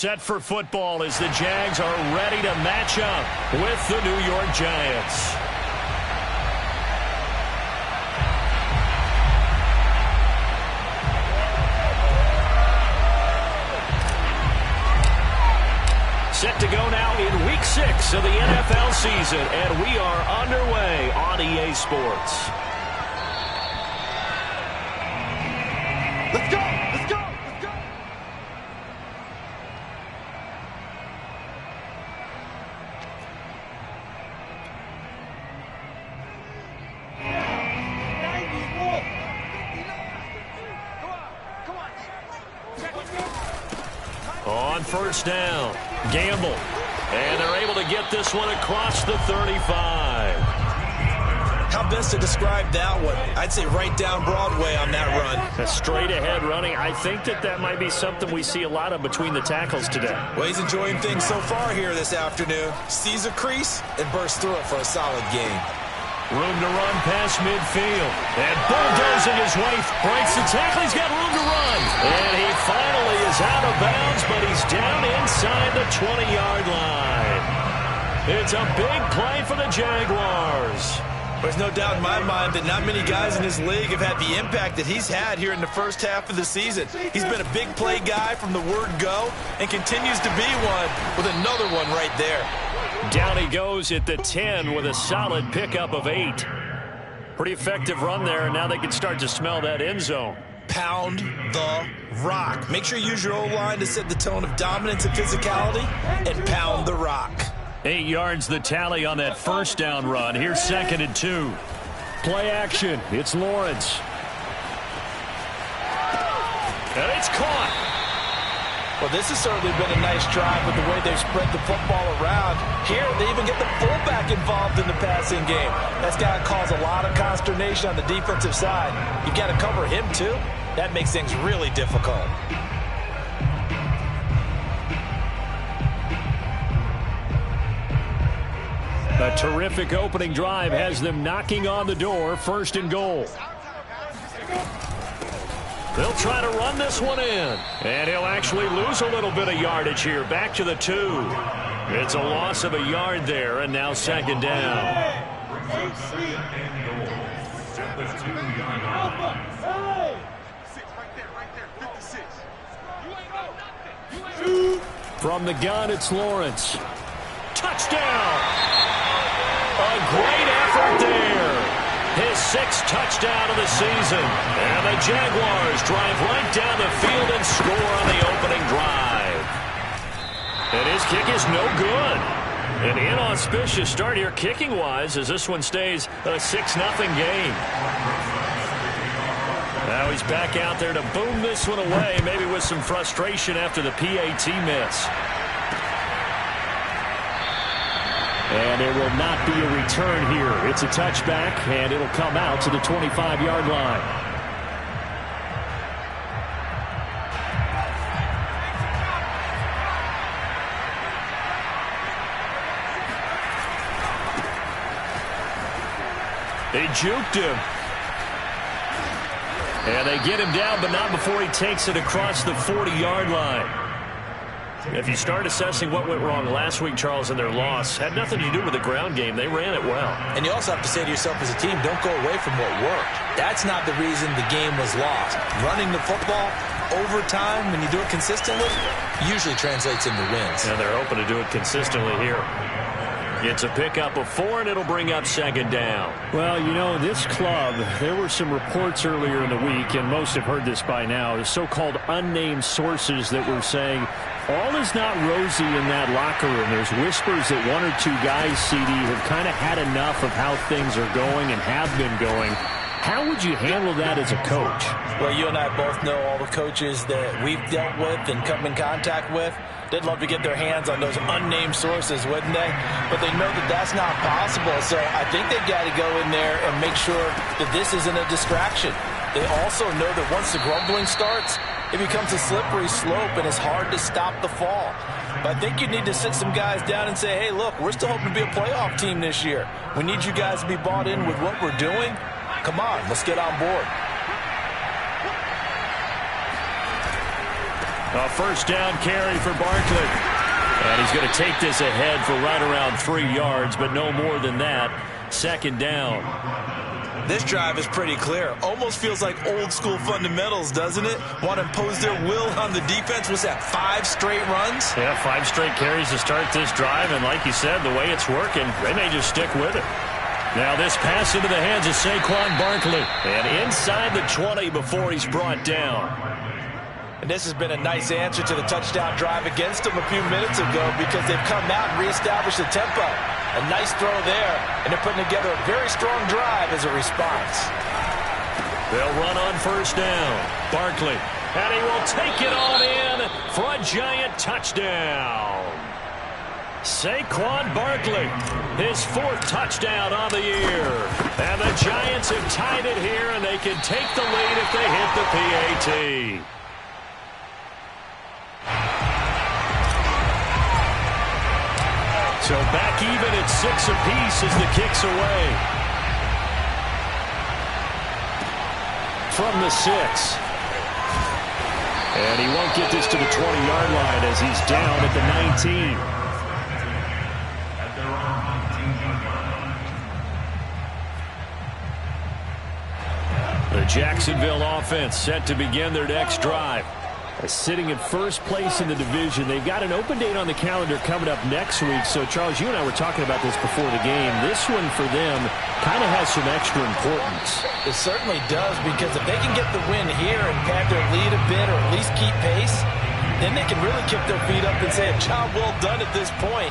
Set for football as the Jags are ready to match up with the New York Giants. Set to go now in Week 6 of the NFL season, and we are underway on EA Sports. Let's go! On first down, Gamble. And they're able to get this one across the 35. How best to describe that one? I'd say right down Broadway on that run. A straight ahead running. I think that might be something we see a lot of between the tackles today. Well, he's enjoying things so far here this afternoon. Sees a crease and bursts through it for a solid gain. Room to run past midfield. And bulldozing his way. Breaks the tackle. He's got room to run. And he finally is out of bounds, but he's down inside the 20-yard line. It's a big play for the Jaguars. There's no doubt in my mind that not many guys in this league have had the impact that he's had here in the first half of the season. He's been a big play guy from the word go and continues to be one with another one right there. Down he goes at the 10 with a solid pickup of 8. Pretty effective run there, and now they can start to smell that end zone. Pound the rock. Make sure you use your O-line to set the tone of dominance and physicality, and pound the rock. 8 yards the tally on that first down run. Here's 2nd and 2. Play action. It's Lawrence. And it's caught. Well, this has certainly been a nice drive with the way they've spread the football around. Here, they even get the fullback involved in the passing game. That's got to cause a lot of consternation on the defensive side. You've got to cover him, too. That makes things really difficult. A terrific opening drive has them knocking on the door. 1st and goal. They'll try to run this one in. And he'll actually lose a little bit of yardage here. Back to the 2. It's a loss of a yard there, and now 2nd down. From the gun, it's Lawrence. Touchdown! A great effort there. His 6th touchdown of the season. And the Jaguars drive right down the field and score on the opening drive. And his kick is no good. An inauspicious start here kicking-wise as this one stays a 6-0 game. Now he's back out there to boom this one away, maybe with some frustration after the PAT miss. And there will not be a return here. It's a touchback, and it'll come out to the 25-yard line. They juked him. And they get him down, but not before he takes it across the 40-yard line. If you start assessing what went wrong last week, Charles, in their loss, had nothing to do with the ground game. They ran it well. And you also have to say to yourself as a team, don't go away from what worked. That's not the reason the game was lost. Running the football over time, when you do it consistently, usually translates into wins. And they're hoping to do it consistently here. It's a pickup of 4, and it'll bring up 2nd down. Well, you know, this club, there were some reports earlier in the week, and most have heard this by now, the so-called unnamed sources that were saying all is not rosy in that locker room. There's whispers that 1 or 2 guys, CD, have kind of had enough of how things are going and have been going. How would you handle that as a coach? Well, you and I both know all the coaches that we've dealt with and come in contact with. They'd love to get their hands on those unnamed sources, wouldn't they? But they know that that's not possible. So I think they've got to go in there and make sure that this isn't a distraction. They also know that once the grumbling starts, it becomes a slippery slope and it's hard to stop the fall. But I think you need to sit some guys down and say, hey, look, we're still hoping to be a playoff team this year. We need you guys to be bought in with what we're doing. Come on, let's get on board. A first down carry for Barkley. And he's going to take this ahead for right around 3 yards, but no more than that. Second down. This drive is pretty clear. Almost feels like old school fundamentals, doesn't it? Want to impose their will on the defense. Was that 5 straight runs? Yeah, 5 straight carries to start this drive. And like you said, the way it's working, they may just stick with it. Now this pass into the hands of Saquon Barkley. And inside the 20 before he's brought down. And this has been a nice answer to the touchdown drive against them a few minutes ago because they've come out and reestablished the tempo. A nice throw there, and they're putting together a very strong drive as a response. They'll run on first down. Barkley, and he will take it on in for a giant touchdown. Saquon Barkley, his 4th touchdown on the year. And the Giants have tied it here, and they can take the lead if they hit the PAT. So back even at 6 apiece as the kick's away. From the 6. And he won't get this to the 20-yard line as he's down at the 19. The Jacksonville offense set to begin their next drive. Sitting in first place in the division. They've got an open date on the calendar coming up next week. So, Charles, you and I were talking about this before the game. This one for them kind of has some extra importance. It certainly does, because if they can get the win here and pad their lead a bit or at least keep pace, then they can really kick their feet up and say a job well done at this point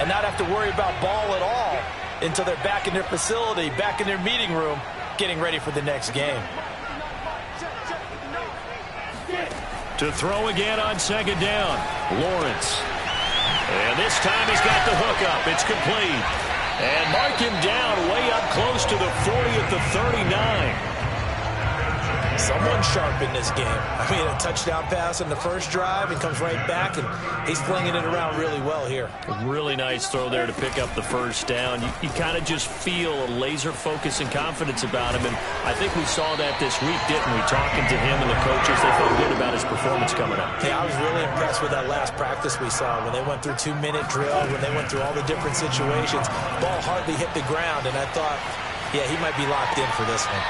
and not have to worry about ball at all until they're back in their facility, back in their meeting room, getting ready for the next game. To throw again on second down, Lawrence. And this time he's got the hook up. It's complete. And mark him down way up close to the 40 at the 39. Someone's sharp in this game. I mean, a touchdown pass in the first drive and comes right back, and he's flinging it around really well here. A really nice throw there to pick up the first down. You kind of just feel a laser focus and confidence about him, and I think we saw that this week, didn't we? Talking to him and the coaches, they felt good about his performance coming up. Yeah, I was really impressed with that last practice we saw when they went through 2-minute drill, when they went through all the different situations. Ball hardly hit the ground, and I thought, yeah, he might be locked in for this one.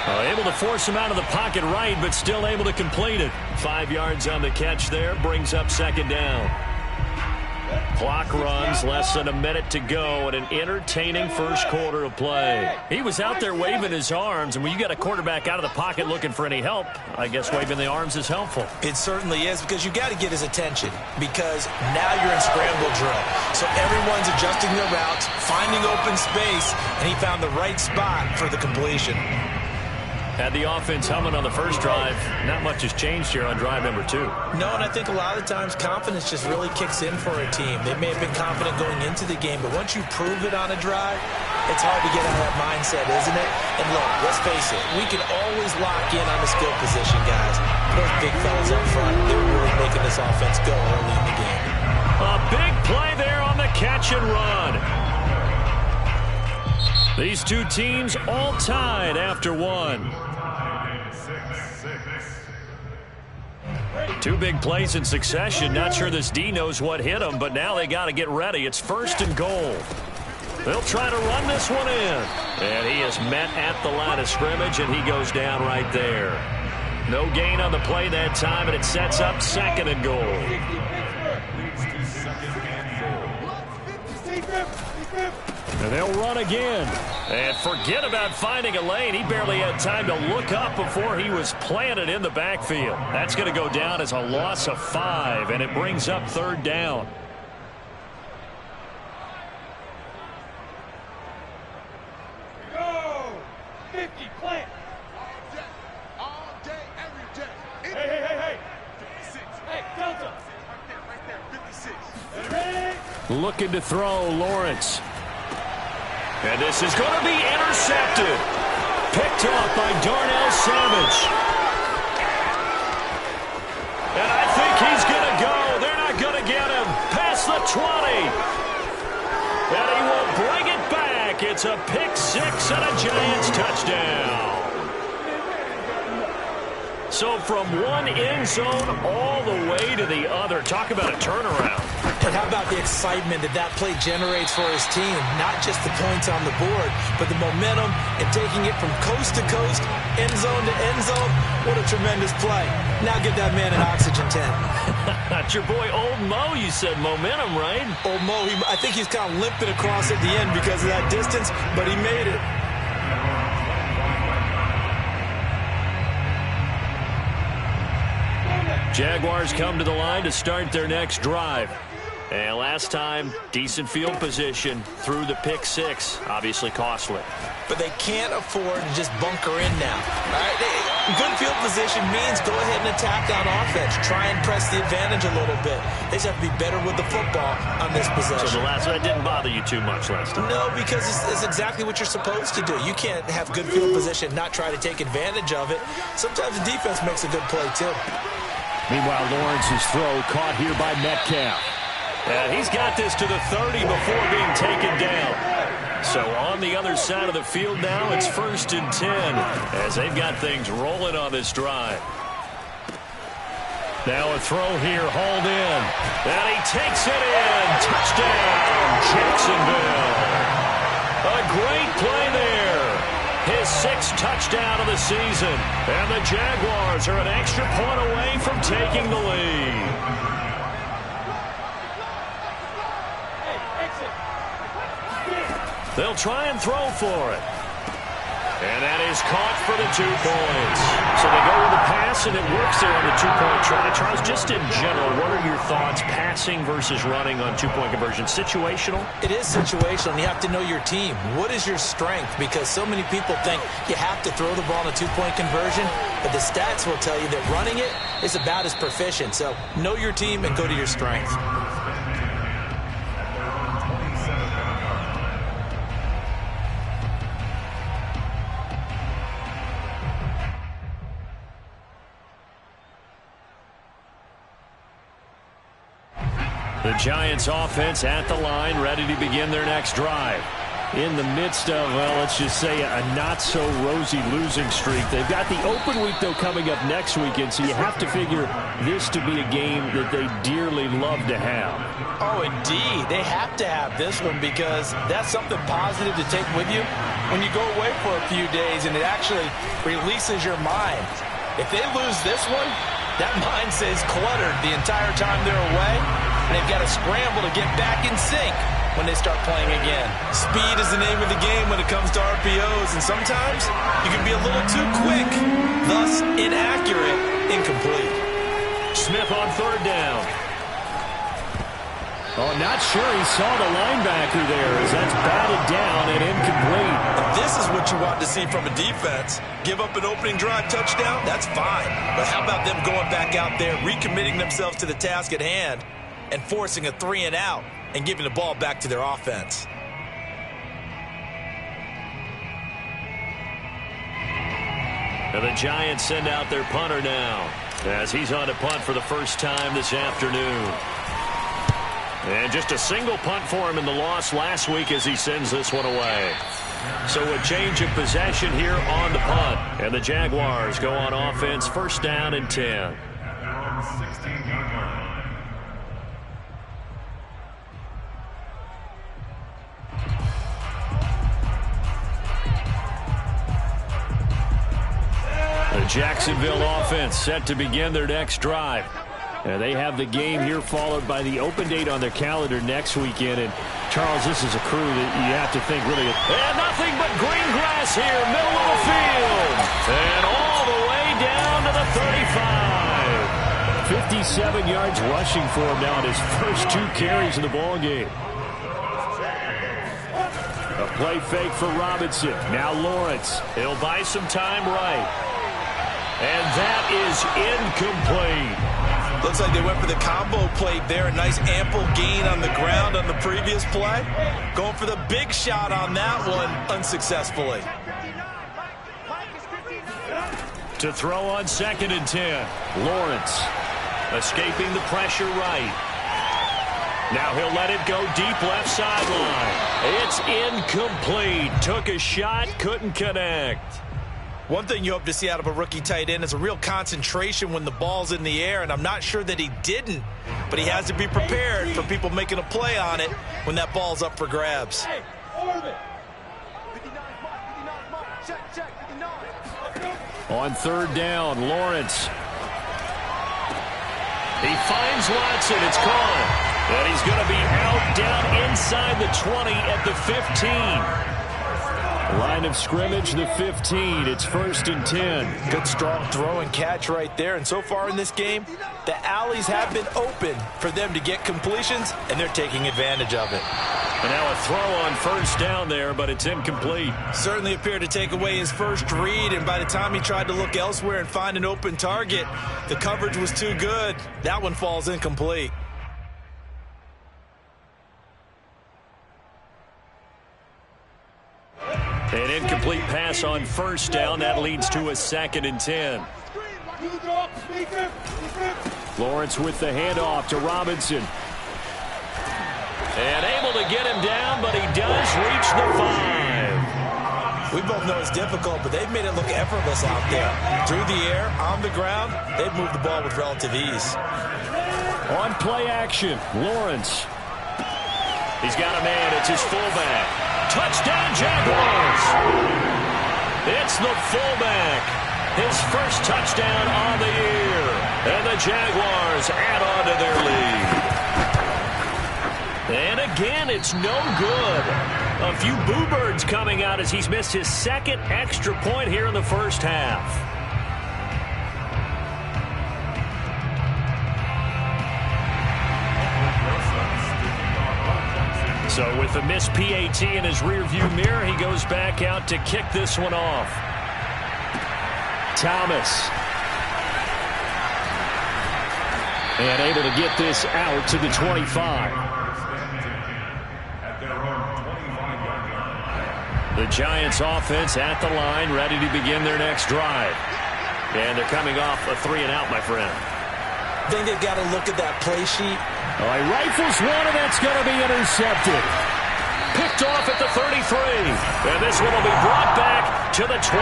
Able to force him out of the pocket right, but still able to complete it. 5 yards on the catch there, brings up second down. Clock runs, less than a minute to go, and an entertaining first quarter of play. He was out there waving his arms, and when you got a quarterback out of the pocket looking for any help, I guess waving the arms is helpful. It certainly is, because you got to get his attention, because now you're in scramble drill. So everyone's adjusting their routes, finding open space, and he found the right spot for the completion. Had the offense humming on the first drive. Not much has changed here on drive number 2. No, and I think a lot of times confidence just really kicks in for a team. They may have been confident going into the game, but once you prove it on a drive, it's hard to get out of that mindset, isn't it? And look, let's face it, we can always lock in on the skill position, guys. Those big fellas up front, they're really making this offense go early in the game. A big play there on the catch and run. These two teams all tied after one. 2 big plays in succession. Not sure this D knows what hit him, but now they got to get ready. It's first and goal. They'll try to run this one in. And he is met at the line of scrimmage, and he goes down right there. No gain on the play that time, and it sets up second and goal. And they'll run again. And forget about finding a lane. He barely had time to look up before he was planted in the backfield. That's going to go down as a loss of 5, and it brings up third down. Go! 50, plant. All day, every day. Hey. 56. Hey, Delta. Right there, 56. Looking to throw, Lawrence. And this is going to be intercepted. Picked off by Darnell Savage. And I think he's going to go. They're not going to get him. Past the 20. And he will bring it back. It's a pick 6 and a Giants touchdown. So from one end zone all the way to the other. Talk about a turnaround. And how about the excitement that play generates for his team? Not just the points on the board, but the momentum and taking it from coast to coast, end zone to end zone. What a tremendous play. Now get that man an oxygen tent. That's your boy Old Mo. You said momentum, right? Old Mo, I think he's kind of limping across at the end because of that distance, but he made it. Jaguars come to the line to start their next drive. And last time, decent field position through the pick six. Obviously costly. But they can't afford to just bunker in now. All right? Good field position means go ahead and attack on offense. Try and press the advantage a little bit. They just have to be better with the football on this possession. So that didn't bother you too much last time? No, because it's exactly what you're supposed to do. You can't have good field position, not try to take advantage of it. Sometimes the defense makes a good play, too. Meanwhile, Lawrence's throw caught here by Metcalf. And he's got this to the 30 before being taken down. So on the other side of the field now, it's 1st and 10 as they've got things rolling on this drive. Now a throw here, hauled in. And he takes it in. Touchdown, Jacksonville. A great play there. His 6th touchdown of the season. And the Jaguars are an extra point away from taking the lead. They'll try and throw for it. And that is caught for the 2 points. So they go with the pass, and it works there on the 2-point try. Charles, just in general, what are your thoughts passing versus running on 2-point conversion? Situational? It is situational, and you have to know your team. What is your strength? Because so many people think you have to throw the ball in a 2-point conversion, but the stats will tell you that running it is about as proficient. So know your team and go to your strength. The Giants offense at the line, ready to begin their next drive. In the midst of, well, let's just say a not-so-rosy losing streak. They've got the open week, though, coming up next weekend, so you have to figure this to be a game that they dearly love to have. Oh, indeed. They have to have this one because that's something positive to take with you when you go away for a few days, and it actually releases your mind. If they lose this one, that mind stays cluttered the entire time they're away. And they've got to scramble to get back in sync when they start playing again. Speed is the name of the game when it comes to RPOs, and sometimes you can be a little too quick, thus inaccurate, incomplete. Smith on 3rd down. Oh, not sure he saw the linebacker there as that's batted down and incomplete. This is what you want to see from a defense. Give up an opening drive touchdown, that's fine. But how about them going back out there, recommitting themselves to the task at hand, and forcing a 3-and-out and giving the ball back to their offense. And the Giants send out their punter now as he's on to punt for the first time this afternoon. And just a single punt for him in the loss last week as he sends this one away. So a change of possession here on the punt. And the Jaguars go on offense, 1st down and 10. The Jacksonville offense set to begin their next drive. And they have the game here followed by the open date on their calendar next weekend. And, Charles, this is a crew that you have to think really... And nothing but green grass here, middle of the field. And all the way down to the 35. 57 yards rushing for him now on his first 2 carries of the ballgame. A play fake for Robinson. Now Lawrence. He'll buy some time right. And that is incomplete. Looks like they went for the combo plate there. A nice ample gain on the ground on the previous play. Going for the big shot on that one unsuccessfully. To throw on 2nd and 10. Lawrence escaping the pressure right. Now he'll let it go deep left sideline. It's incomplete. Took a shot, couldn't connect. One thing you hope to see out of a rookie tight end is a real concentration when the ball's in the air, and I'm not sure that he didn't, but he has to be prepared for people making a play on it when that ball's up for grabs. Hey, Orbit. On third down, Lawrence. He finds Watson. It's gone. And he's going to be out down inside the 20 at the 15. Line of scrimmage, the 15. It's 1st and 10. Good strong throw and catch right there. And so far in this game, the alleys have been open for them to get completions, and they're taking advantage of it. And now a throw on 1st down there, but it's incomplete. Certainly appeared to take away his first read, and by the time he tried to look elsewhere and find an open target, the coverage was too good. That one falls incomplete. An incomplete pass on 1st down. That leads to a 2nd and 10. Lawrence with the handoff to Robinson. And able to get him down, but he does reach the 5. We both know it's difficult, but they've made it look effortless out there. Through the air, on the ground, they've moved the ball with relative ease. On play action, Lawrence. He's got a man. It's his fullback. Touchdown, Jaguars! It's the fullback. His first touchdown on the year. And the Jaguars add on to their lead. And again, it's no good. A few boo birds coming out as he's missed his 2nd extra point here in the first half. So with the missed PAT in his rearview mirror, he goes back out to kick this one off. Thomas. And able to get this out to the 25. The Giants offense at the line, ready to begin their next drive. And they're coming off a 3-and-out, my friend. I think they've got to look at that play sheet. Oh, he rifles one, and that's going to be intercepted. Picked off at the 33. And this one will be brought back to the 22.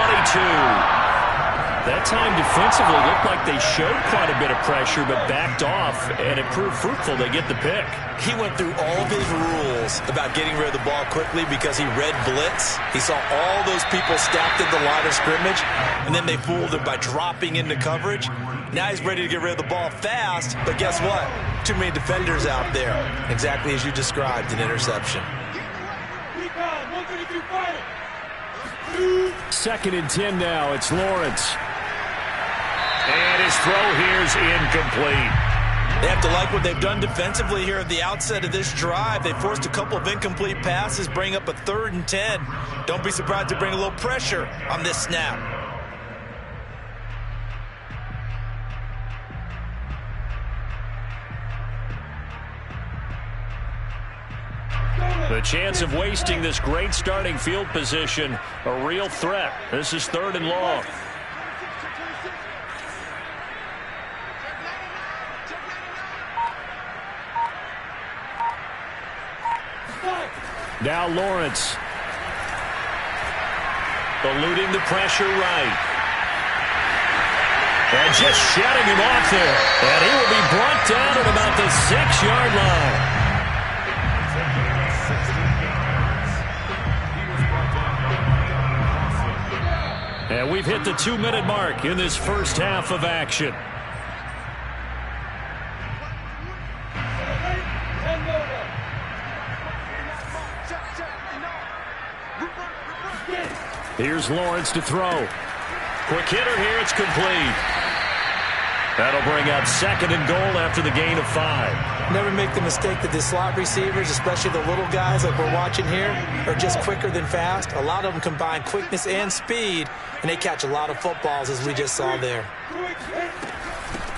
That time defensively looked like they showed quite a bit of pressure, but backed off, and it proved fruitful. They get the pick. He went through all of his rules about getting rid of the ball quickly because he read blitz. He saw all those people stacked at the line of scrimmage, and then they fooled him by dropping into coverage. Now he's ready to get rid of the ball fast, but guess what? Too many defenders out there. Exactly as you described, an interception. 2nd and 10 now. It's Lawrence. And his throw here is incomplete. They have to like what they've done defensively here at the outset of this drive. They forced a couple of incomplete passes, bring up a 3rd and 10. Don't be surprised to bring a little pressure on this snap. The chance of wasting this great starting field position, a real threat. This is 3rd and long. Now Lawrence. Eluding the pressure right. And just shutting him off there. And he will be brought down at about the 6-yard line. And we've hit the 2-minute mark in this first half of action. Here's Lawrence to throw. Quick hitter here. It's complete. That'll bring up 2nd and goal after the gain of 5. Never make the mistake that the slot receivers, especially the little guys like we're watching here, are just quicker than fast. A lot of them combine quickness and speed, and they catch a lot of footballs, as we just saw there.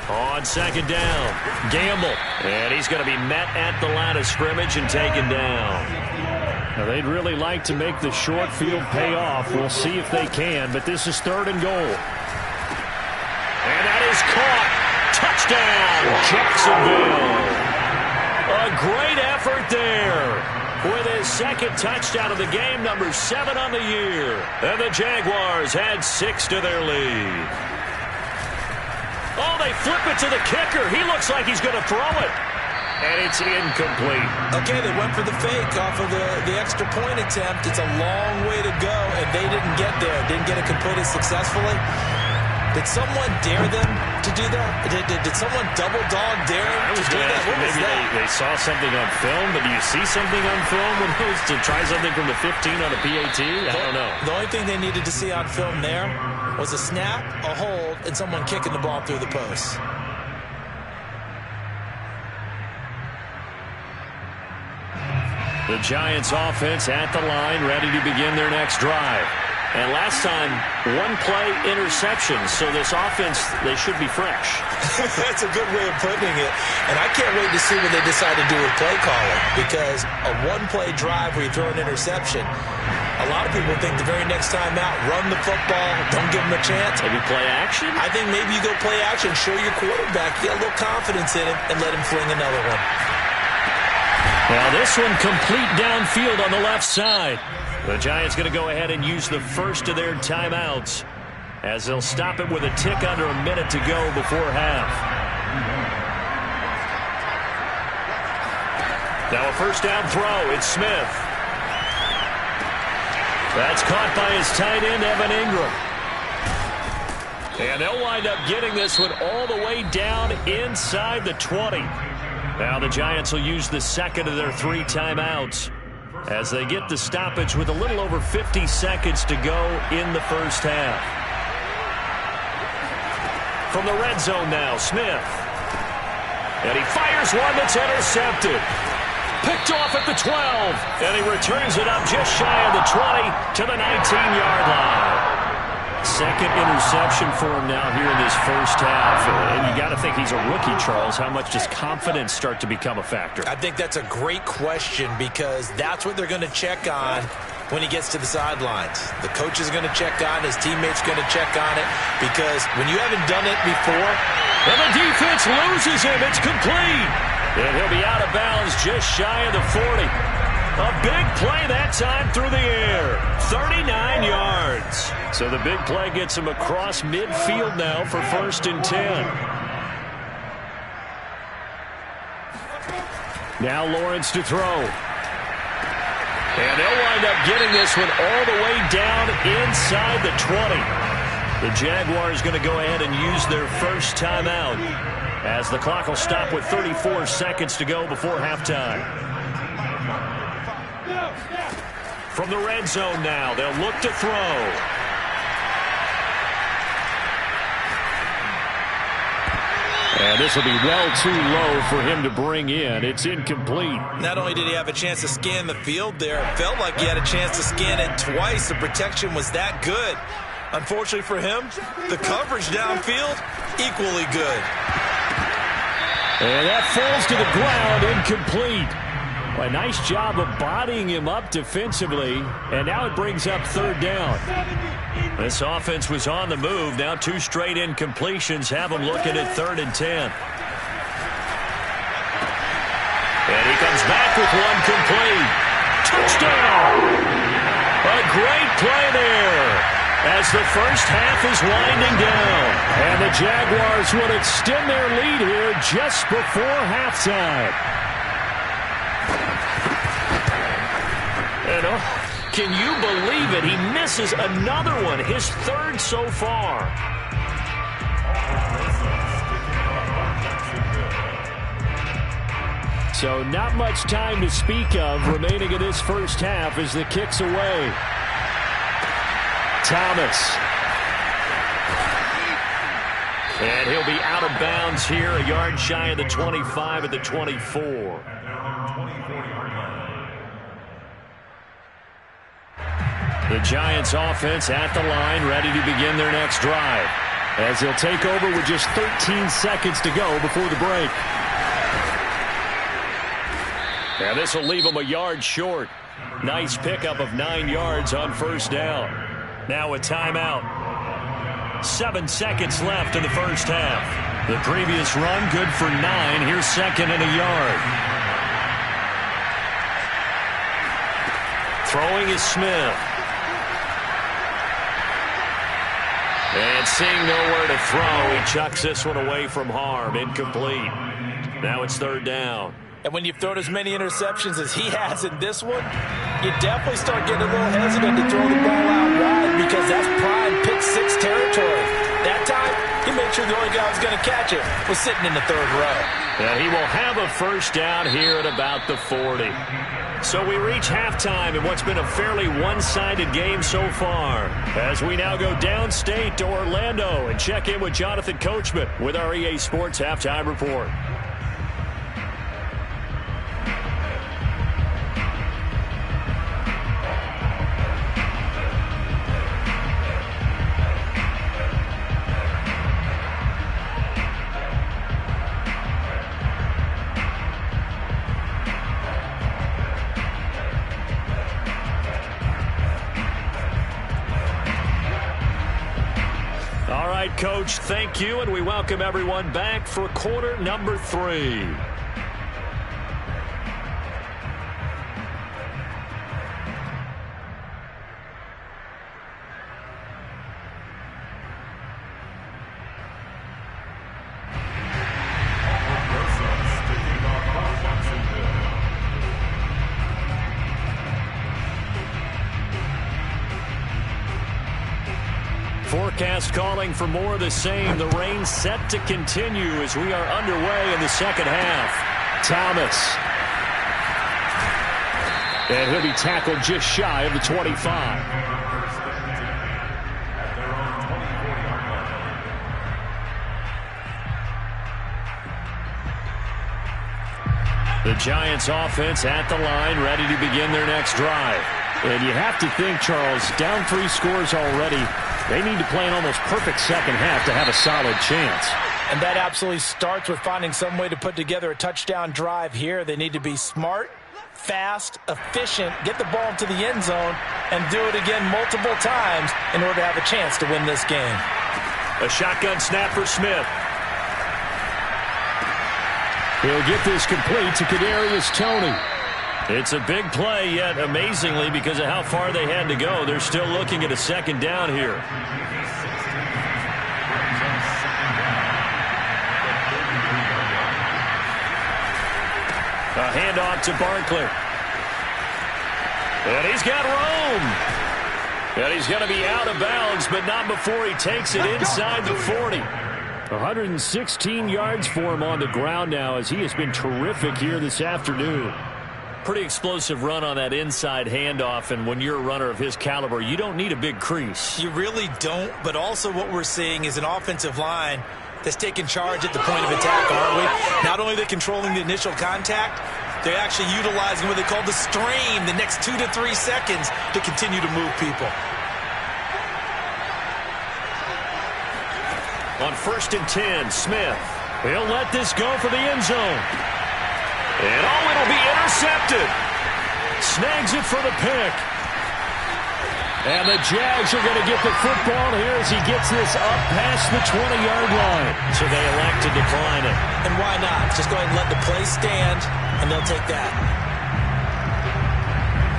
On 2nd down, Gamble. And he's going to be met at the line of scrimmage and taken down. Now, they'd really like to make the short field pay off. We'll see if they can, but this is 3rd and goal. And that is caught. Touchdown, Jacksonville. A great effort there. with his second touchdown of the game, number 7 on the year. And the Jaguars add 6 to their lead. Oh, they flip it to the kicker. He looks like he's going to throw it. And it's incomplete. Okay, they went for the fake off of the extra point attempt. It's a long way to go, and they didn't get there. Didn't get it completed successfully. Did someone dare them to do that? Did someone double dog dare them to do that? What was maybe that? They saw something on film, but do you see something on film when it was to try something from the 15 on a PAT? I don't know. The only thing they needed to see on film there was a snap, a hold, and someone kicking the ball through the post. The Giants offense at the line, ready to begin their next drive. And last time, one-play interception, so this offense, they should be fresh. That's a good way of putting it. And I can't wait to see what they decide to do with play calling, because a one-play drive where you throw an interception, a lot of people think the very next time out, run the football, don't give them a chance. Maybe play action? I think maybe you go play action, show your quarterback, get a little confidence in him, and let him fling another one. Well, this one complete downfield on the left side. The Giants going to go ahead and use the first of their timeouts as they'll stop it with a tick under a minute to go before half. Now a first down throw. It's Smith. That's caught by his tight end, Evan Ingram. And they'll wind up getting this one all the way down inside the 20. Now the Giants will use the second of their 3 timeouts as they get the stoppage with a little over 50 seconds to go in the first half. From the red zone now, Smith. And he fires one that's intercepted. Picked off at the 12. And he returns it up just shy of the 20 to the 19-yard line. Second interception for him now here in this first half. And you got to think he's a rookie, Charles. How much does confidence start to become a factor? I think that's a great question, because that's what they're going to check on when he gets to the sidelines. The coach is going to check on it. His teammates going to check on it, because when you haven't done it before. And the defense loses him. It's complete. And he'll be out of bounds just shy of the 40. A big play that time through the air. 39 yards. So the big play gets him across midfield now for 1st and 10. Now Lawrence to throw. And they'll wind up getting this one all the way down inside the 20. The Jaguars going to go ahead and use their first timeout as the clock will stop with 34 seconds to go before halftime. From the red zone now, they'll look to throw. And this will be well too low for him to bring in. It's incomplete. Not only did he have a chance to scan the field there, it felt like he had a chance to scan it twice. The protection was that good. Unfortunately for him, the coverage downfield, equally good. And that falls to the ground, incomplete. A nice job of bodying him up defensively, and now it brings up 3rd down. This offense was on the move. Now 2 straight incompletions have them looking at 3rd and 10. And he comes back with one complete. Touchdown! A great play there as the first half is winding down. And the Jaguars will extend their lead here just before halftime. And can you believe it? He misses another one, his 3rd so far. So not much time to speak of remaining in this first half as the kick's away. Thomas. And he'll be out of bounds here, a yard shy of the 25 at the 24. The Giants offense at the line, ready to begin their next drive, as they'll take over with just 13 seconds to go before the break. And this will leave them a yard short. Nice pickup of 9 yards on first down. Now a timeout. 7 seconds left in the first half. The previous run good for 9. Here's 2nd and a yard. Throwing is Smith. And seeing nowhere to throw, he chucks this one away from harm. Incomplete. Now it's third down. And when you've thrown as many interceptions as he has in this one, you definitely start getting a little hesitant to throw the ball out wide because that's prime pick six territory. That time, he made sure the only guy who was going to catch it was sitting in the third row. And he will have a first down here at about the 40. So we reach halftime in what's been a fairly one-sided game so far. As we now go downstate to Orlando and check in with Jonathan Coachman with our EA Sports Halftime Report. Coach, thank you, and we welcome everyone back for quarter number 3. Forecast calling for more of the same. The rain set to continue as we are underway in the second half. Thomas. And he'll be tackled just shy of the 25. The Giants offense at the line, ready to begin their next drive. And you have to think, Charles, down 3 scores already. They need to play an almost perfect second half to have a solid chance. And that absolutely starts with finding some way to put together a touchdown drive here. They need to be smart, fast, efficient, get the ball into the end zone, and do it again multiple times in order to have a chance to win this game. A shotgun snap for Smith. He'll get this complete to Kadarius Toney. It's a big play, yet amazingly, because of how far they had to go, they're still looking at a second down here. A handoff to Barkley. And he's got room. And he's going to be out of bounds, but not before he takes it inside the 40. 116 yards for him on the ground now, as he has been terrific here this afternoon. Pretty explosive run on that inside handoff, and when you're a runner of his caliber, you don't need a big crease. You really don't, but also what we're seeing is an offensive line that's taking charge at the point of attack, aren't we? Not only are they controlling the initial contact, they're actually utilizing what they call the strain, the next 2 to 3 seconds, to continue to move people. On 1st and 10, Smith. He'll let this go for the end zone. And it'll be intercepted. Snags it for the pick. And the Jags are going to get the football here as he gets this up past the 20-yard line. So they elect to decline it. And why not? Just go ahead and let the play stand, and they'll take that.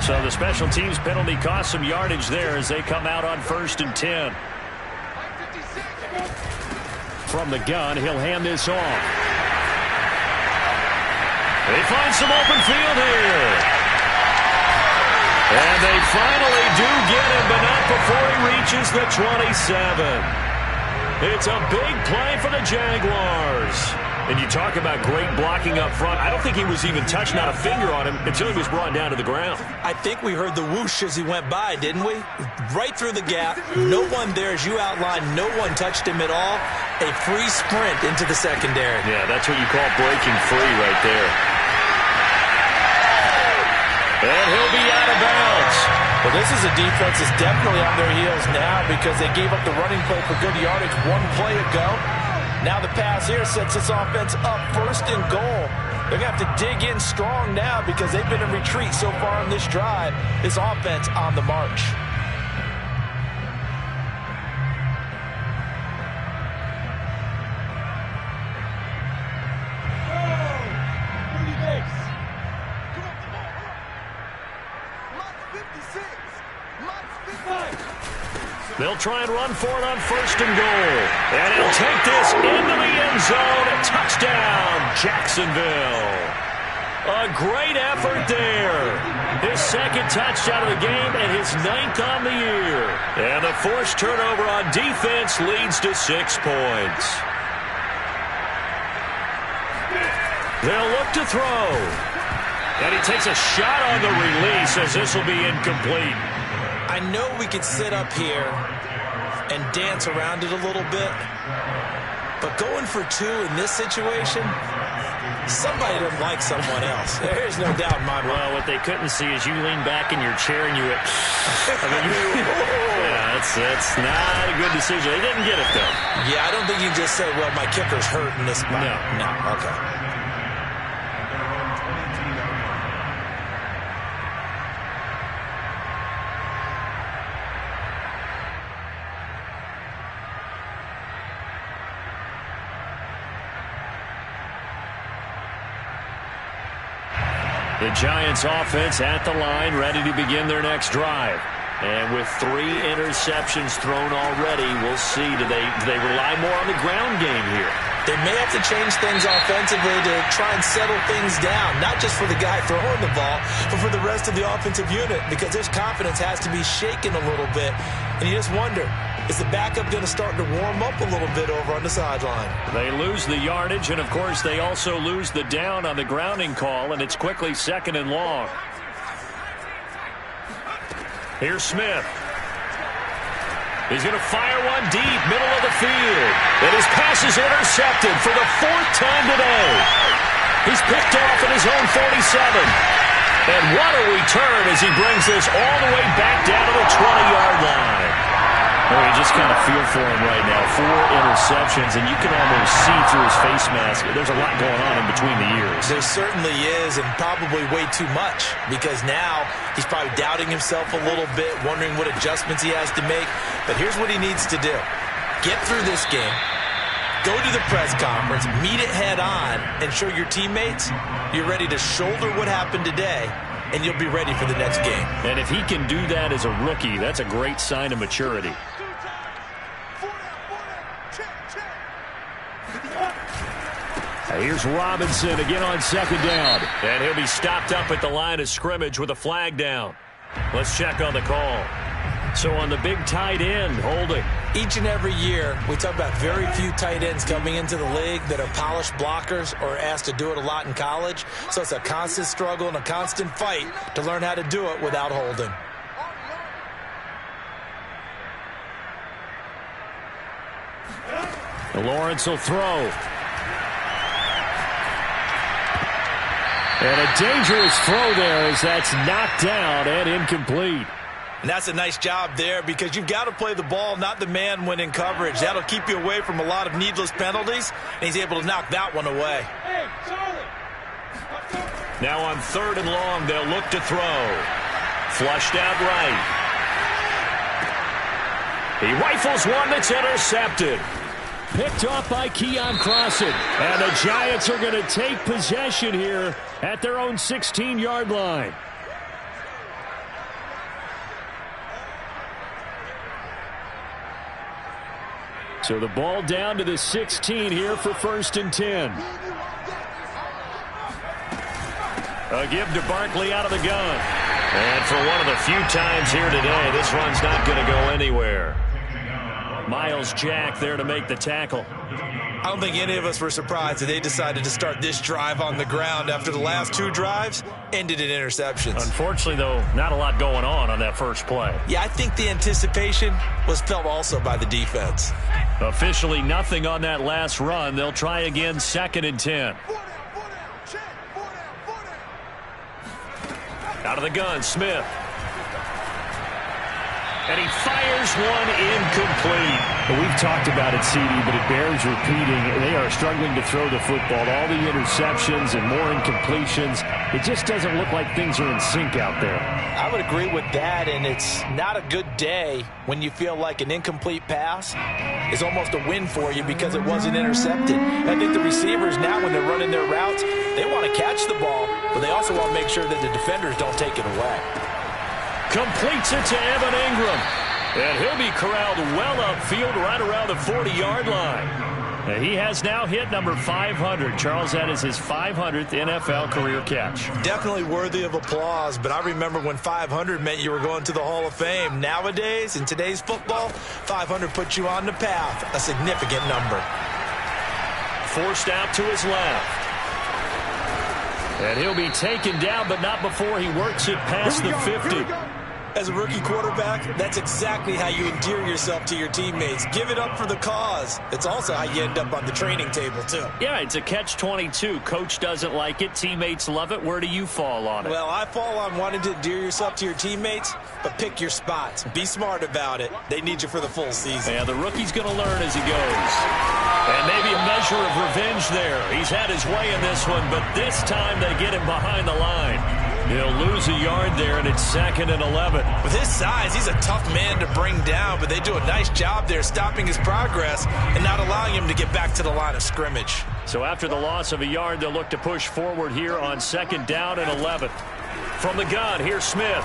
So the special teams penalty cost some yardage there as they come out on 1st and 10. From the gun, he'll hand this off. They find some open field here. And they finally do get him, but not before he reaches the 27. It's a big play for the Jaguars. And you talk about great blocking up front. I don't think he was even touched, not a finger on him, until he was brought down to the ground. I think we heard the whoosh as he went by, didn't we? Right through the gap. No one there, as you outlined, no one touched him at all. A free sprint into the secondary. Yeah, that's what you call breaking free right there. And he'll be out of bounds. Well, this is a defense that's definitely on their heels now because they gave up the running play for good yardage one play ago. Now the pass here sets this offense up 1st and goal. They're going to have to dig in strong now because they've been in retreat so far in this drive. This offense on the march. They'll try and run for it on 1st and goal. And he'll take this into the end zone. Touchdown, Jacksonville. A great effort there. His 2nd touchdown of the game and his 9th on the year. And the forced turnover on defense leads to 6 points. They'll look to throw. And he takes a shot on the release as this will be incomplete. I know we could sit up here and dance around it a little bit, but going for 2 in this situation, somebody doesn't like someone else. There's no doubt in my mind. Well, what they couldn't see is you lean back in your chair and you went, yeah, that's not a good decision. They didn't get it, though. Yeah, I don't think you can just say, well, my kicker's hurt in this spot. No, okay. The Giants offense at the line, ready to begin their next drive. And with 3 interceptions thrown already, we'll see. Do they rely more on the ground game here? They may have to change things offensively to try and settle things down, not just for the guy throwing the ball, but for the rest of the offensive unit, because his confidence has to be shaken a little bit. And you just wonder, is the backup going to start to warm up a little bit over on the sideline? They lose the yardage, and, of course, they also lose the down on the grounding call, and it's quickly 2nd and long. Here's Smith. He's going to fire one deep, middle of the field. And his pass is intercepted for the 4th time today. He's picked off at his own 47. And what a return as he brings this all the way back down to the 20-yard line. Well, you just kind of feel for him right now. 4 interceptions, and you can almost see through his face mask. There's a lot going on in between the ears. There certainly is, and probably way too much, because now he's probably doubting himself a little bit, wondering what adjustments he has to make. But here's what he needs to do. Get through this game, go to the press conference, meet it head on, and show your teammates you're ready to shoulder what happened today, and you'll be ready for the next game. And if he can do that as a rookie, that's a great sign of maturity. Here's Robinson again on 2nd down. And he'll be stopped up at the line of scrimmage with a flag down. Let's check on the call. So on the big tight end, holding. Each and every year, we talk about very few tight ends coming into the league that are polished blockers or asked to do it a lot in college. So it's a constant struggle and a constant fight to learn how to do it without holding. Lawrence will throw. And a dangerous throw there as that's knocked down and incomplete. And that's a nice job there because you've got to play the ball, not the man when in coverage. That'll keep you away from a lot of needless penalties, and he's able to knock that one away. Now on 3rd and long, they'll look to throw. Flushed out right. He rifles one that's intercepted. Picked off by Keon Crossen. And the Giants are going to take possession here at their own 16-yard line. So the ball down to the 16 here for 1st and 10. A give to Barkley out of the gun. And for one of the few times here today, this run's not going to go anywhere. Miles Jack there to make the tackle. I don't think any of us were surprised that they decided to start this drive on the ground after the last 2 drives ended in interceptions. Unfortunately, though, not a lot going on that first play. Yeah, I think the anticipation was felt also by the defense. Officially nothing on that last run. They'll try again 2nd and 10. Out of the gun, Smith. And he fires one incomplete. Well, we've talked about it, CD, but it bears repeating. They are struggling to throw the football. All the interceptions and more incompletions. It just doesn't look like things are in sync out there. I would agree with that, and it's not a good day when you feel like an incomplete pass is almost a win for you because it wasn't intercepted. And I think the receivers now, when they're running their routes, they want to catch the ball, but they also want to make sure that the defenders don't take it away. Completes it to Evan Ingram. And he'll be corralled well upfield right around the 40-yard line. He has now hit number 500. Charles, that is his 500th NFL career catch. Definitely worthy of applause, but I remember when 500 meant you were going to the Hall of Fame. Nowadays, in today's football, 500 puts you on the path, a significant number. Forced out to his left. And he'll be taken down, but not before he works it past the 50. As a rookie quarterback, that's exactly how you endear yourself to your teammates. Give it up for the cause. It's also how you end up on the training table, too. Yeah, it's a catch-22. Coach doesn't like it. Teammates love it. Where do you fall on it? Well, I fall on wanting to endear yourself to your teammates, but pick your spots. Be smart about it. They need you for the full season. Yeah, the rookie's going to learn as he goes. And maybe a measure of revenge there. He's had his way in this one, but this time they get him behind the line. He'll lose a yard there, and it's 2nd and 11. With his size, he's a tough man to bring down, but they do a nice job there stopping his progress and not allowing him to get back to the line of scrimmage. So after the loss of a yard, they'll look to push forward here on 2nd down and 11. From the gun, here's Smith.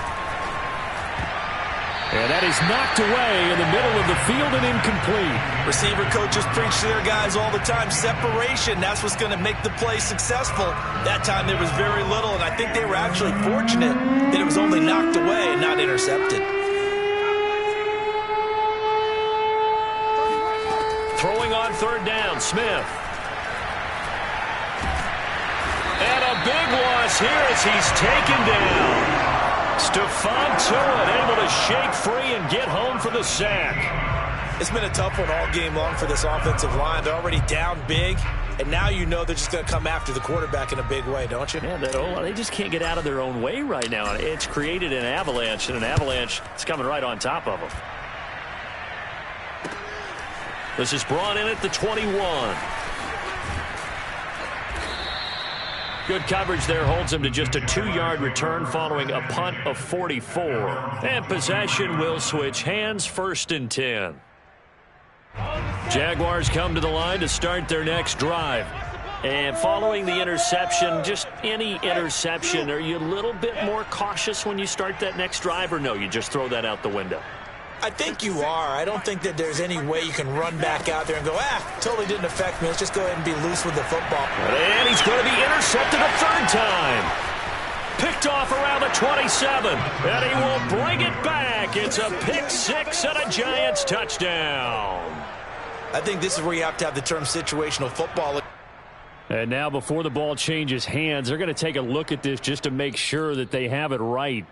And that is knocked away in the middle of the field and incomplete. Receiver coaches preach to their guys all the time. Separation, that's what's going to make the play successful. That time there was very little, and I think they were actually fortunate that it was only knocked away and not intercepted. Throwing on 3rd down, Smith. And a big loss here as he's taken down. Stephon Tuitt able to shake free and get home for the sack. It's been a tough one all game long for this offensive line. They're already down big, and now you know they're just going to come after the quarterback in a big way, don't you? Yeah, they just can't get out of their own way right now. It's created an avalanche, and an avalanche is coming right on top of them. This is brought in at the 21. Good coverage there holds him to just a 2-yard return following a punt of 44. And possession will switch hands, 1st and 10. Jaguars come to the line to start their next drive. And following the interception, just any interception, are you a little bit more cautious when you start that next drive, or no, you just throw that out the window? I think you are. I don't think that there's any way you can run back out there and go, totally didn't affect me. Let's just go ahead and be loose with the football. And he's going to be intercepted a 3rd time. Picked off around the 27. And he will bring it back. It's a pick 6 and a Giants touchdown. I think this is where you have to have the term situational football. And now before the ball changes hands, they're going to take a look at this just to make sure that they have it right.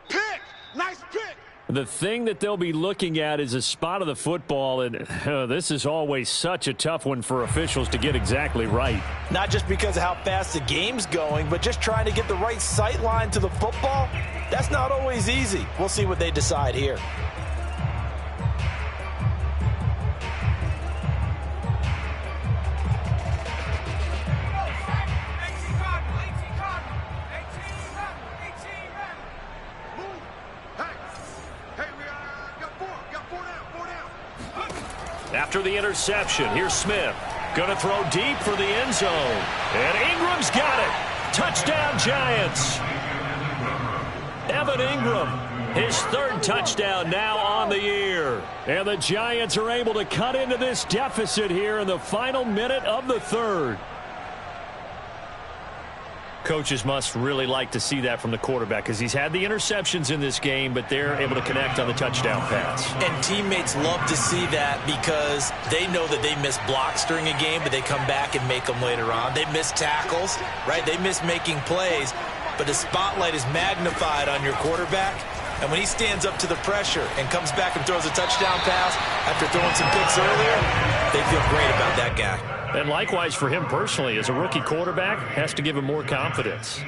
Pick! Nice pick! The thing that they'll be looking at is a spot of the football, and this is always such a tough one for officials to get exactly right. Not just because of how fast the game's going, but just trying to get the right sight line to the football. That's not always easy. We'll see what they decide here. After the interception, here's Smith. Going to throw deep for the end zone. And Ingram's got it. Touchdown, Giants. Evan Ingram, his 3rd touchdown now on the year. And the Giants are able to cut into this deficit here in the final minute of the 3rd. Coaches must really like to see that from the quarterback because he's had the interceptions in this game, but they're able to connect on the touchdown pass. And teammates love to see that because they know that they miss blocks during a game, but they come back and make them later on. They miss tackles, right? They miss making plays, but the spotlight is magnified on your quarterback. And when he stands up to the pressure and comes back and throws a touchdown pass after throwing some picks earlier, they feel great about that guy. And likewise for him personally, as a rookie quarterback, has to give him more confidence.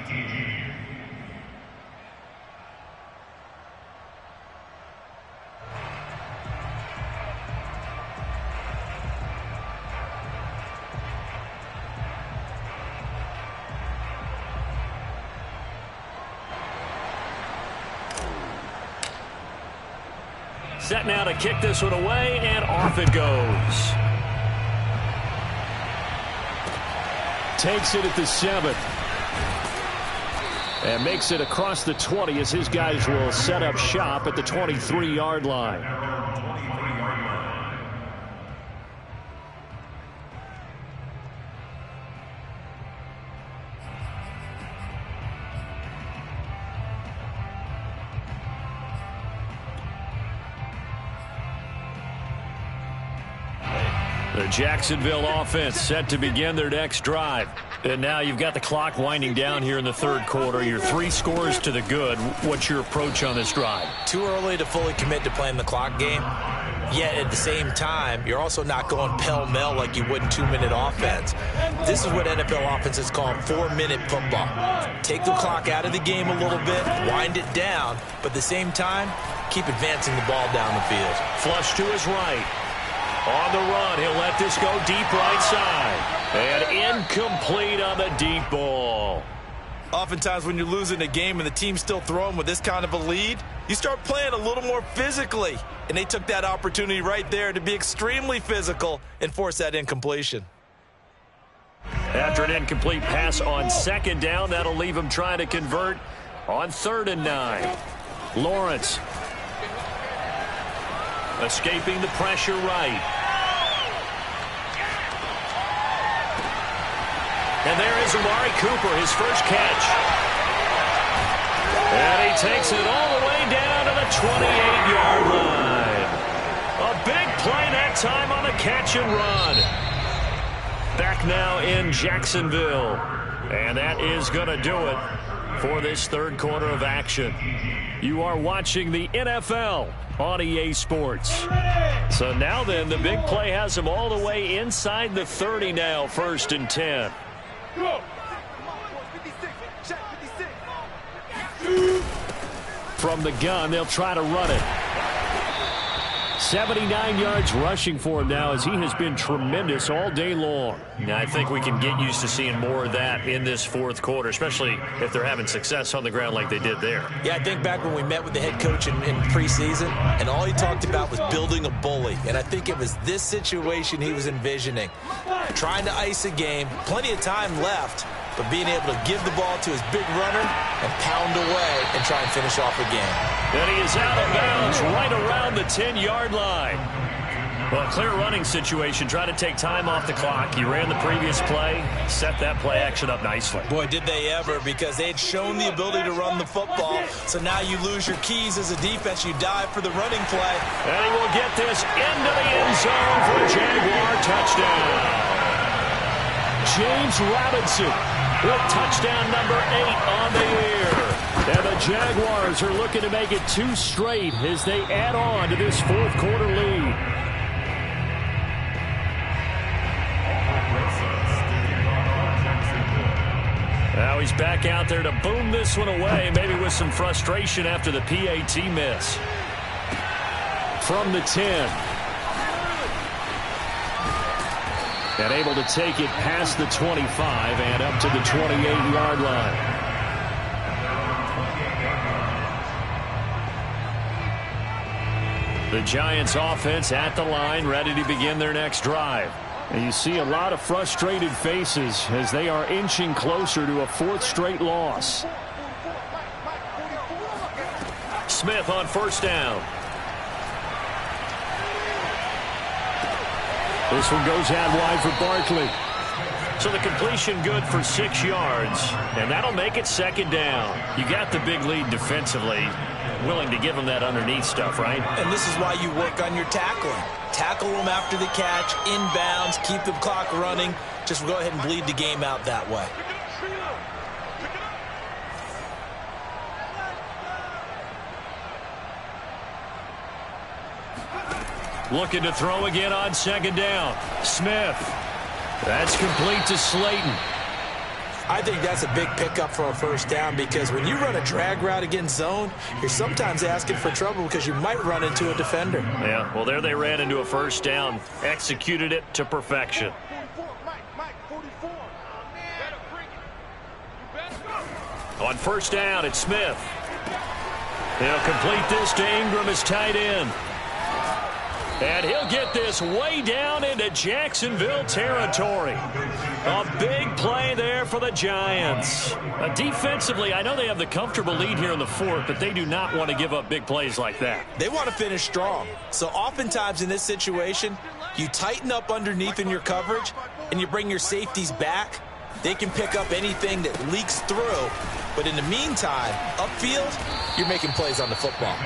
Set now to kick this one away, and off it goes. Takes it at the 7. And makes it across the 20 as his guys will set up shop at the 23-yard line. The Jacksonville offense set to begin their next drive. And now you've got the clock winding down here in the third quarter. You're 3 scores to the good. What's your approach on this drive? Too early to fully commit to playing the clock game. Yet at the same time, you're also not going pell-mell like you would in 2-minute offense. This is what NFL offenses call 4-minute football. Take the clock out of the game a little bit, wind it down, but at the same time, keep advancing the ball down the field. Flush to his right. On the run, he'll let this go deep right side. And incomplete on the deep ball. Oftentimes when you're losing a game and the team's still throwing with this kind of a lead, you start playing a little more physically. And they took that opportunity right there to be extremely physical and force that incompletion. After an incomplete pass on second down, that'll leave him trying to convert on 3rd and 9. Lawrence escaping the pressure right. And there is Amari Cooper, his first catch. And he takes it all the way down to the 28-yard line. A big play that time on the catch and run. Back now in Jacksonville. And that is going to do it for this third quarter of action. You are watching the NFL on EA Sports. So now then, the big play has him all the way inside the 30 now, 1st and 10. From the gun, they'll try to run it. 79 yards rushing for him now as he has been tremendous all day long. Now, I think we can get used to seeing more of that in this fourth quarter, especially if they're having success on the ground like they did there. Yeah, I think back when we met with the head coach in preseason, and all he talked about was building a bully. And I think it was this situation he was envisioning. Trying to ice a game, plenty of time left, but being able to give the ball to his big runner and pound away and try and finish off a game. And he is out of bounds right around the 10-yard line. Well, clear running situation. Try to take time off the clock. He ran the previous play, set that play action up nicely. Boy, did they ever, because they had shown the ability to run the football. So now you lose your keys as a defense. You dive for the running play. And he will get this into the end zone for a Jaguar touchdown. James Robinson with touchdown number 8 on the year. And the Jaguars are looking to make it 2 straight as they add on to this fourth quarter lead. Now he's back out there to boom this one away, maybe with some frustration after the PAT miss. From the 10. And able to take it past the 25 and up to the 28-yard line. The Giants offense at the line, ready to begin their next drive. And you see a lot of frustrated faces as they are inching closer to a 4th straight loss. Smith on 1st down. This one goes out wide for Barkley. So the completion good for 6 yards, and that'll make it 2nd down. You got the big lead defensively. Willing to give them that underneath stuff, right? And this is why you work on your tackling. Tackle them after the catch, inbounds, keep the clock running. Just go ahead and bleed the game out that way. Looking to throw again on 2nd down. Smith. That's complete to Slayton. I think that's a big pickup for a 1st down, because when you run a drag route against zone, you're sometimes asking for trouble because you might run into a defender. Yeah, well, there they ran into a 1st down. Executed it to perfection. On 1st down, it's Smith. He'll complete this to Ingram as tight end. And he'll get this way down into Jacksonville territory. A big play there for the Giants. Defensively, I know they have the comfortable lead here in the fourth, but they do not want to give up big plays like that. They want to finish strong. So oftentimes in this situation, you tighten up underneath in your coverage, and you bring your safeties back. They can pick up anything that leaks through. But in the meantime, upfield, you're making plays on the football.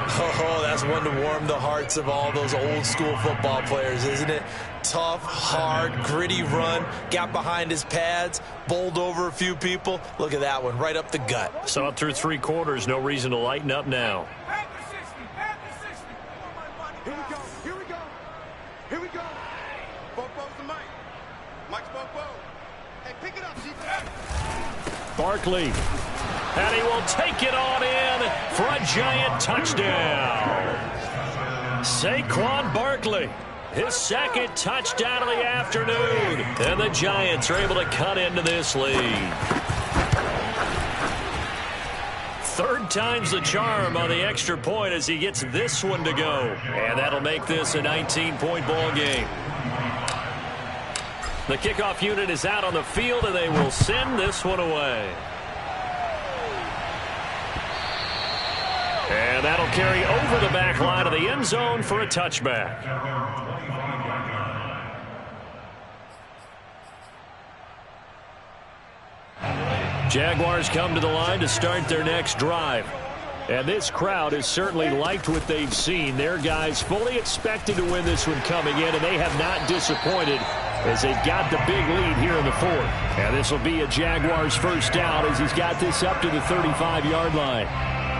Oh, that's one to warm the hearts of all those old school football players, isn't it? Tough, hard, gritty run, got behind his pads, bowled over a few people. Look at that one, right up the gut. So up through 3 quarters, no reason to lighten up now. Here we go. Here we go. Here we go. Bobo's the mic. Mike's Bobo. Hey, pick it up, Chief. Barkley. And he will take it on in for a Giant touchdown. Saquon Barkley, his second touchdown of the afternoon. And the Giants are able to cut into this lead. Third time's the charm on the extra point as he gets this one to go. And that'll make this a 19-point ball game. The kickoff unit is out on the field, and they will send this one away. And that'll carry over the back line of the end zone for a touchback. Jaguars come to the line to start their next drive. And this crowd has certainly liked what they've seen. Their guys fully expected to win this one coming in, and they have not disappointed as they've got the big lead here in the fourth. And this will be a Jaguars first down as he's got this up to the 35-yard line.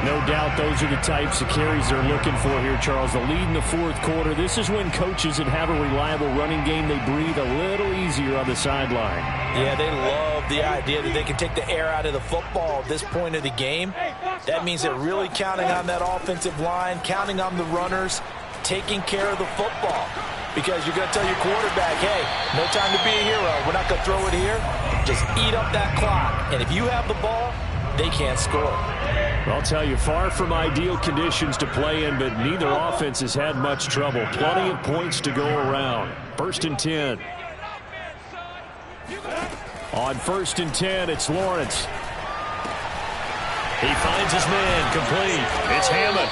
No doubt those are the types of carries they're looking for here, Charles. The lead in the fourth quarter. This is when coaches that have a reliable running game, they breathe a little easier on the sideline. Yeah, they love the idea that they can take the air out of the football at this point of the game. That means they're really counting on that offensive line, counting on the runners, taking care of the football. Because you're going to tell your quarterback, hey, no time to be a hero. We're not going to throw it here. Just eat up that clock. And if you have the ball, they can't score. I'll tell you, far from ideal conditions to play in, but neither offense has had much trouble. Plenty of points to go around. 1st and 10. On 1st and 10, it's Lawrence. He finds his man, complete. It's Hammond.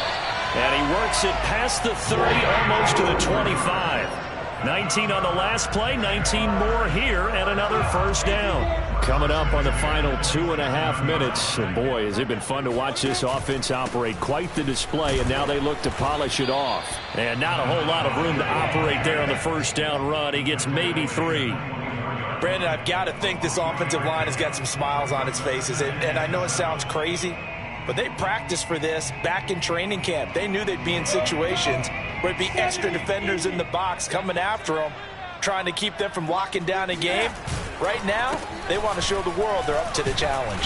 And he works it past the 30, almost to the 25. 19 on the last play, 19 more here, and another first down. Coming up on the final 2.5 minutes. And boy, has it been fun to watch this offense operate. Quite the display, and now they look to polish it off. And not a whole lot of room to operate there on the first down run. He gets maybe 3. Brandon, I've got to think this offensive line has got some smiles on its faces. And I know it sounds crazy, but they practiced for this back in training camp. They knew they'd be in situations where it'd be extra defenders in the box coming after them, trying to keep them from locking down a game. Right now, they want to show the world they're up to the challenge.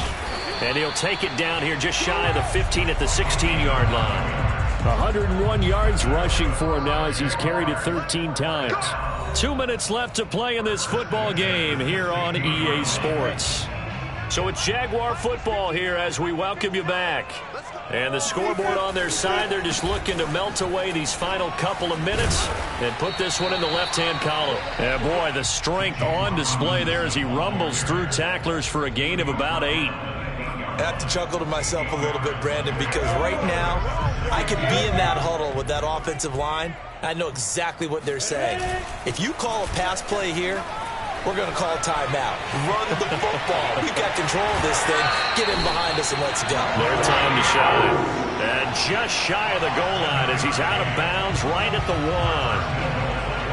And he'll take it down here just shy of the 15 at the 16-yard line. 101 yards rushing for him now as he's carried it 13 times. 2 minutes left to play in this football game here on EA Sports. So it's Jaguar football here as we welcome you back. And the scoreboard on their side, they're just looking to melt away these final couple of minutes and put this one in the left-hand column. And boy, the strength on display there as he rumbles through tacklers for a gain of about 8. I have to chuckle to myself a little bit, Brandon, because right now I could be in that huddle with that offensive line. I know exactly what they're saying. If you call a pass play here, we're going to call a timeout. Run the football. We've got control of this thing. Get him behind us and let's go. Their time to shine. And just shy of the goal line as he's out of bounds right at the 1.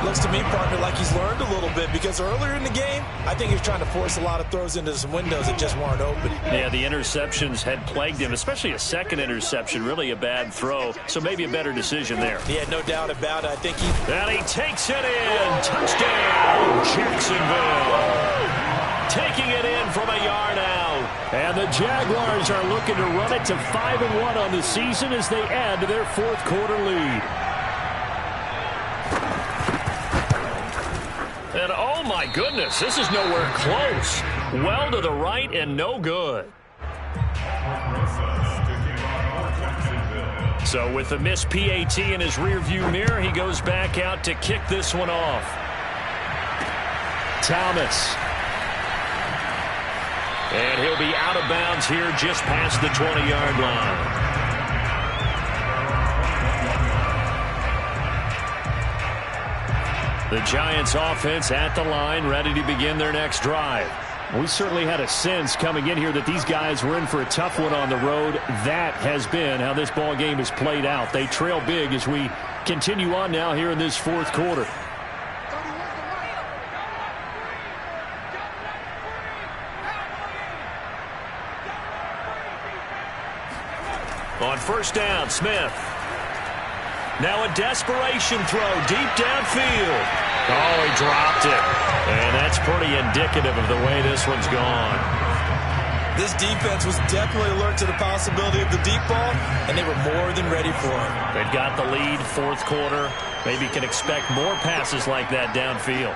Looks to me, partner, like he's learned a little bit because earlier in the game, I think he was trying to force a lot of throws into some windows that just weren't open. Yeah, the interceptions had plagued him, especially a second interception, really a bad throw. So maybe a better decision there. Yeah, no doubt about it. I think And he takes it in. Touchdown, Jacksonville. Taking it in from a yard out. And the Jaguars are looking to run it to 5-1 on the season as they add to their fourth quarter lead. And oh my goodness, this is nowhere close. Well to the right and no good. So with the missed PAT in his rearview mirror, he goes back out to kick this one off. Thomas. And he'll be out of bounds here just past the 20-yard line. The Giants offense at the line, ready to begin their next drive. We certainly had a sense coming in here that these guys were in for a tough one on the road. That has been how this ball game has played out. They trail big as we continue on now here in this fourth quarter. On first down, Smith. Now a desperation throw deep downfield. Oh, he dropped it. And that's pretty indicative of the way this one's gone. This defense was definitely alert to the possibility of the deep ball, and they were more than ready for it. They've got the lead, fourth quarter. Maybe can expect more passes like that downfield.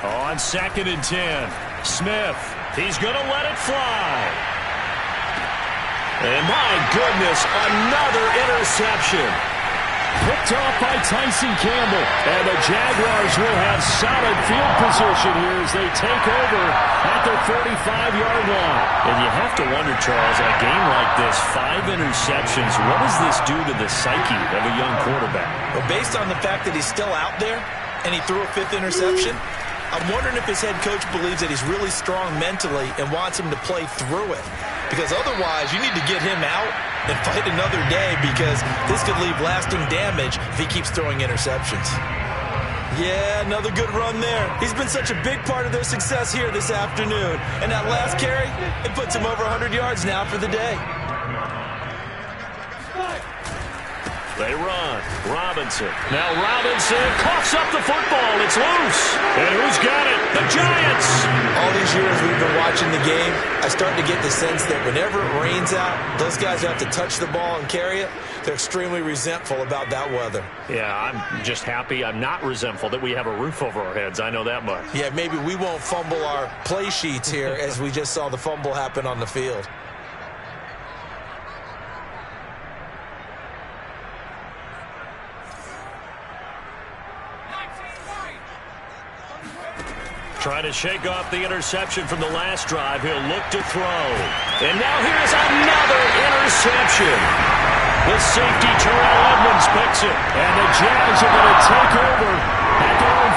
On 2nd and 10, Smith, he's going to let it fly. And my goodness, another interception. Picked off by Tyson Campbell. And the Jaguars will have solid field position here as they take over at their 45-yard line. And you have to wonder, Charles, in a game like this, 5 interceptions, what does this do to the psyche of a young quarterback? Well, based on the fact that he's still out there and he threw a 5th interception, I'm wondering if his head coach believes that he's really strong mentally and wants him to play through it. Because otherwise, you need to get him out and fight another day, because this could leave lasting damage if he keeps throwing interceptions. Yeah, another good run there. He's been such a big part of their success here this afternoon. And that last carry, it puts him over 100 yards now for the day. They run. Robinson. Now Robinson coughs up the football. It's loose. And who's got it? The Giants. All these years we've been watching the game, I start to get the sense that whenever it rains out, those guys who have to touch the ball and carry it, they're extremely resentful about that weather. Yeah, I'm just happy I'm not resentful that we have a roof over our heads. I know that much. Yeah, maybe we won't fumble our play sheets here as we just saw the fumble happen on the field. Trying to shake off the interception from the last drive. He'll look to throw. And now here's another interception. The safety, Terrell Edmonds, picks it. And the Jags are going to take over at their own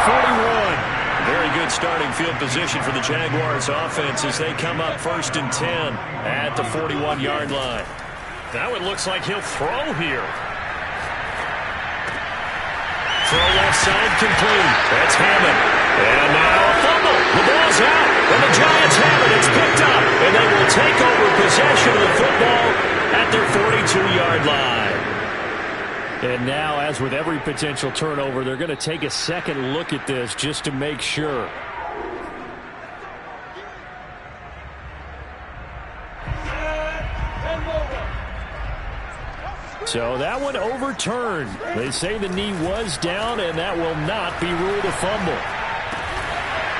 41. Very good starting field position for the Jaguars offense as they come up 1st and 10 at the 41-yard line. Now it looks like he'll throw here. Throw left side complete. That's Hammond. And now a fumble. The ball's out. And the Giants have it. It's picked up. And they will take over possession of the football at their 42-yard line. And now, as with every potential turnover, they're going to take a second look at this just to make sure. So that one overturned. They say the knee was down, and that will not be ruled a fumble.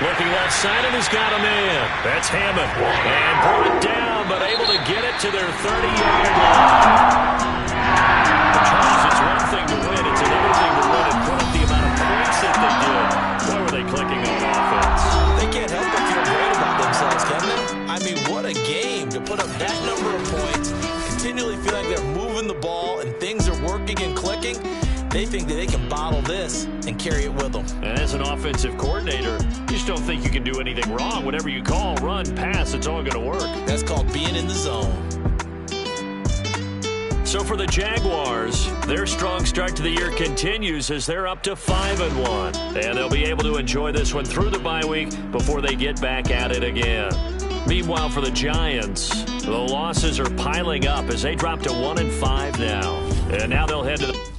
Looking left side, and he's got a man. That's Hammond. And brought down, but able to get it to their 30-yard line. The Chargers, it's one thing to win. It's another thing to win and put up the amount of points that they did. Why were they clicking on offense? They can't help but feel great about themselves, can they? I mean, what a game to put up that number of points, continually feel like they're moving the ball and things are working and clicking. They think that they can bottle this and carry it with them. And as an offensive coordinator, you just don't think you can do anything wrong. Whatever you call, run, pass, it's all going to work. That's called being in the zone. So for the Jaguars, their strong start to the year continues as they're up to 5-1. And they'll be able to enjoy this one through the bye week before they get back at it again. Meanwhile, for the Giants, the losses are piling up as they drop to 1-5 now. And now they'll head to the